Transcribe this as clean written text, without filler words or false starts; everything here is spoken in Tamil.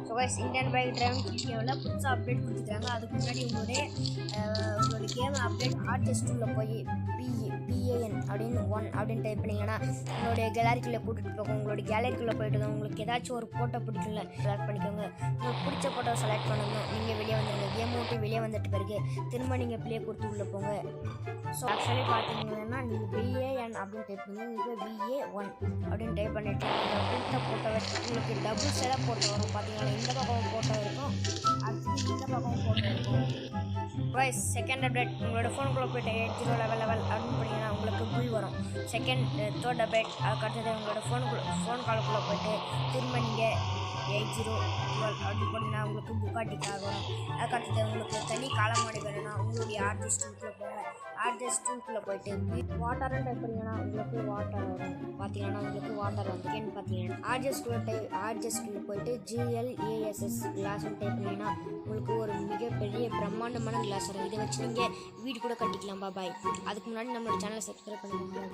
So guys Indian bike driving வீடியோவில் புதுசாக அப்டேட் கொடுத்துருக்காங்க. அதுக்கு முன்னாடி உங்களுடைய கேம் அப்டேட் ஆர்டிஸ்ட் டூவில் போய் பிஏஎன் அப்படின்னு 1 அப்படின்னு டைப் பண்ணிங்கன்னா உங்களுடைய கேலரிக்குள்ளே கூட்டிகிட்டு போகும். உங்களுடைய கேலரிக்குள்ளே போய்ட்டு உங்களுக்கு ஏதாச்சும் ஒரு ஃபோட்டோ பிடிக்கல செலக்ட் பண்ணிக்கோங்க. உங்களுக்கு பிடிச்ச ஃபோட்டோ செலக்ட் பண்ணணும். நீங்கள் வெளியே வந்துடுங்க. கேம் விட்டு வெளியே வந்துட்டு பிறகு திரும்ப நீங்கள் ப்ளே கொடுத்து உள்ளே போங்க. ஸோ ஆக்சுவலி பார்த்தீங்கன்னா நீங்கள் பிஏஎன் அப்படின்னு டைப் பண்ணி இப்போ BA1 அப்படின்னு டைப் பண்ணிவிட்டு நீங்கள் பிடித்த ஃபோட்டோவை உங்களுக்கு டபுள் சைடாக ஃபோட்டோ வரும். பார்த்தீங்கன்னா இந்த பக்கம் ஃபோட்டோ இருக்கும், அடுத்து இந்த பக்கம் ஃபோட்டோ இருக்கும். கைஸ் செகண்ட் அப்டேட் உங்களோட ஃபோனுக்குள்ளே போய்ட்டு 80 லெவல் அப்படின்னு பண்ணிங்கன்னா உங்களுக்கு பில் வரும். தேர்ட் அப்டேட் அதுக்கு அடுத்தது உங்களோட ஃபோன் காலுக்குள்ளே போய்ட்டு திரும்ப நீங்கள் 8012 அப்படி போனீங்கன்னா உங்களுக்கு புக்காட்டி கார் வரும். அதுக்கு அடுத்தது உங்களுக்கு தனி காலமாடி வேணும்னா உங்களுடைய ஆர்டிஸ்ட் டூக்குள்ளே போங்க. ஆர்டிஸ்ட் டூக்குள்ளே போய்ட்டு வாட்டர்னு டைப் பண்ணிங்கன்னா உங்களுக்கு வாட்டர் வரும். பார்த்தீங்கன்னா உங்களுக்கு வாட்டர் வந்துருக்கேன்னு பார்த்தீங்கன்னா ஆர்ஜிஎஸ்குள்ளே போய்ட்டு GLASS கிளாஸ்ன்னு டைப் பண்ணிங்கன்னா உங்களுக்கு ஒரு மிகப்பெரிய பிரம்மாண்டமான கிளாஸ் வரும். இதை வச்சு நீங்கள் வீடு கூட கட்டிக்கலாம். பாய். அதுக்கு முன்னாடி நம்மளோட சேனலை சப்ஸ்கிரைப் பண்ணிக்கோங்க.